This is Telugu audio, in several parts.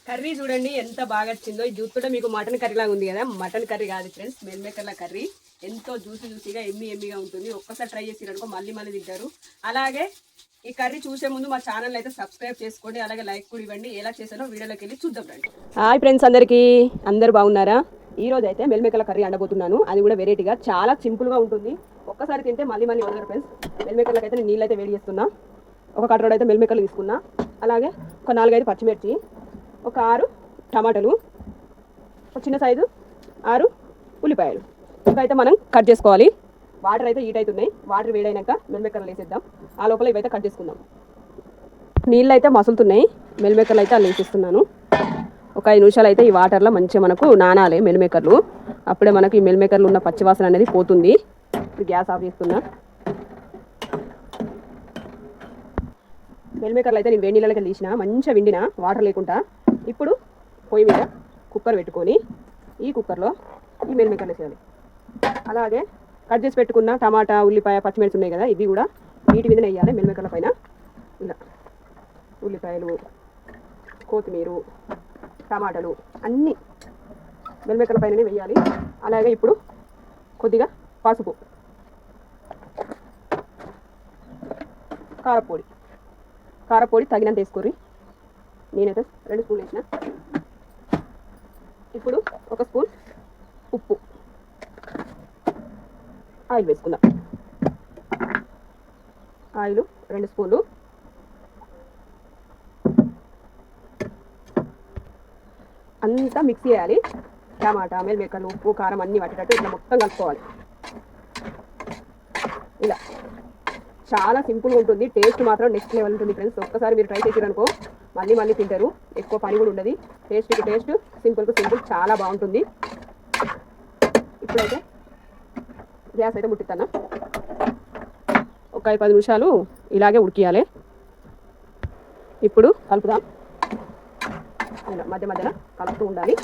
కర్రీ చూడండి ఎంత బాగా వచ్చిందో. ఈ చూస్తుంటే మీకు మటన్ కర్రీ లాగా ఉంది కదా. మటన్ కర్రీ కాదు ఫ్రెండ్స్, మెల్ మేకర్ల కర్రీ. ఎంతో జ్యూసీగా ఎమ్మిగా ఉంటుంది. ఒక్కసారి ట్రై చేసిరనుకో మళ్ళీ తింటారు. అలాగే ఈ కర్రీ చూసే ముందు మా ఛానల్ అయితే సబ్స్క్రైబ్ చేసుకోండి, అలాగే లైక్ కూడా ఇవ్వండి. ఎలా చేసానో వీడియోలోకి వెళ్ళి చూద్దాం రండి. హాయ్ ఫ్రెండ్స్, అందరు బాగున్నారా? ఈ రోజు అయితే మెల్ మేకర్ల కర్రీ అండబోతున్నాను. అది కూడా వెరైటీగా, చాలా సింపుల్గా ఉంటుంది. ఒక్కసారి తింటే మళ్ళీ వదలరు ఫ్రెండ్స్. మెల్ మేకర్లకి అయితే నేను నీళ్ళు అయితే వేడి చేస్తున్నా. ఒక కట్టరోడ్ అయితే మెల్ మేకర్లు తీసుకున్నా. అలాగే ఒక 4-5 పచ్చిమిర్చి, ఒక 6 టమాటాలు, ఒక చిన్న సైజు 6 ఉల్లిపాయలు. ఇవైతే మనం కట్ చేసుకోవాలి. వాటర్ అయితే హీట్ అవుతున్నాయి. వాటర్ వేడైనాక మెల్ మేకర్లు వేసేద్దాం. ఆ లోపల ఇవైతే కట్ చేసుకుందాం. నీళ్ళు అయితే మసులుతున్నాయి. మెల్ మేకర్లు అయితే అలా వేసేస్తున్నాను. ఒక 5 నిమిషాలు అయితే ఈ వాటర్లో మంచిగా మనకు నానాలి మెల్ మేకర్లు. అప్పుడే మనకి ఈ మెల్ మేకర్లు ఉన్న పచ్చివాసన అనేది పోతుంది. గ్యాస్ ఆఫ్ చేస్తున్నా. మెల్ మేకర్లు అయితే నేను వేడి నీళ్ళకి తీసిన మంచిగా విండిన వాటర్ లేకుండా. ఇప్పుడు పొయ్యి మీద కుక్కర్ పెట్టుకొని ఈ కుక్కర్లో ఈ మెల్ మేకర్లు వేసేయాలి. అలాగే కట్ చేసి పెట్టుకున్న టమాటా, ఉల్లిపాయ, పచ్చిమిర్చి ఉన్నాయి కదా, ఇవి కూడా వీటి మీద వేయాలి. మెల్ మేకర్ల పైన ఇలా ఉల్లిపాయలు, కొత్తిమీర, టమాటాలు అన్నీ మెల్ మేకర్ల పైననే వేయాలి. అలాగే ఇప్పుడు కొద్దిగా పసుపు, కారపొడి తగినంత వేసుకోర్రి. నేనైతే 2 స్పూన్లు వేసిన. ఇప్పుడు 1 స్పూన్ ఉప్పు, ఆయిల్ వేసుకుందాం. ఆయిల్ 2 స్పూన్లు. అంతా మిక్స్ చేయాలి. టమాటా, మెల్ మేకర్లు, ఉప్పు, కారం అన్నీ పట్టేటట్టు ఇట్లా మొత్తం కలుపుకోవాలి. ఇలా చాలా సింపుల్గా ఉంటుంది. టేస్ట్ మాత్రం నెక్స్ట్ లెవెల్ ఉంటుంది ఫ్రెండ్స్. ఒక్కసారి మీరు ట్రై చేసారనుకో మళ్ళీ తింటారు. ఎక్కువ పని కూడా ఉండదు. టేస్ట్కి టేస్ట్, సింపుల్కి సింపుల్, చాలా బాగుంటుంది. ఇప్పుడైతే గ్యాస్ అయితే ముట్టిస్తాను. ఒక 5-10 నిమిషాలు ఇలాగే ఉడికియాలి. ఇప్పుడు కలుపుదాం. మధ్యలో కలుపుతూ ఉండాలి.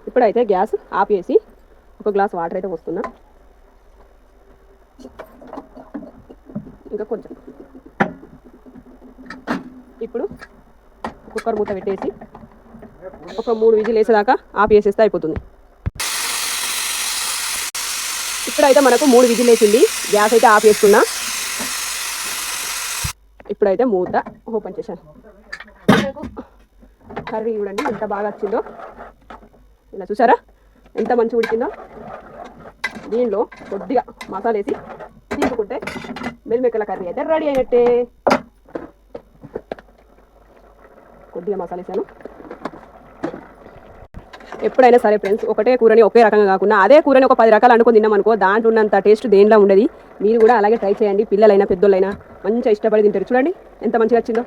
ఇప్పుడైతే గ్యాస్ ఆపేసి ఒక గ్లాస్ వాటర్ అయితే వస్తున్నా. ఇంకా కొంచెం. ఇప్పుడు కుక్కర్ మూత పెట్టేసి ఒక 3 విజిల్ వేసేదాకా ఆపేసేస్తే అయిపోతుంది. ఇప్పుడైతే మనకు 3 విజిల్ వేసింది. గ్యాస్ అయితే ఆఫ్ చేసుకున్నా. ఇప్పుడైతే మూత ఓపెన్ చేశాను. కర్రీ చూడండి ఎంత బాగా వచ్చిందో. ఇలా చూసారా ఎంత మంచిగా ఉడికిందో. దీనిలో కొద్దిగా మసాలా వేసి తీసుకుంటే మెల్ మేకర్ల కర్రీ అయితే రెడీ అయినట్టే. కొద్దిగా మసాలా వేసాను. ఎప్పుడైనా సరే ఫ్రెండ్స్, ఒకటే కూరని ఒకే రకంగా కాకుండా అదే కూరని ఒక 10 రకాలు అనుకుని తిన్నామనుకో దాంట్లో ఉన్నంత టేస్ట్ దేనిలో ఉండదు. మీరు కూడా అలాగే ట్రై చేయండి. పిల్లలైనా పెద్దోళ్ళైనా మంచిగా ఇష్టపడి తింటారు. చూడండి ఎంత మంచిగా వచ్చిందో.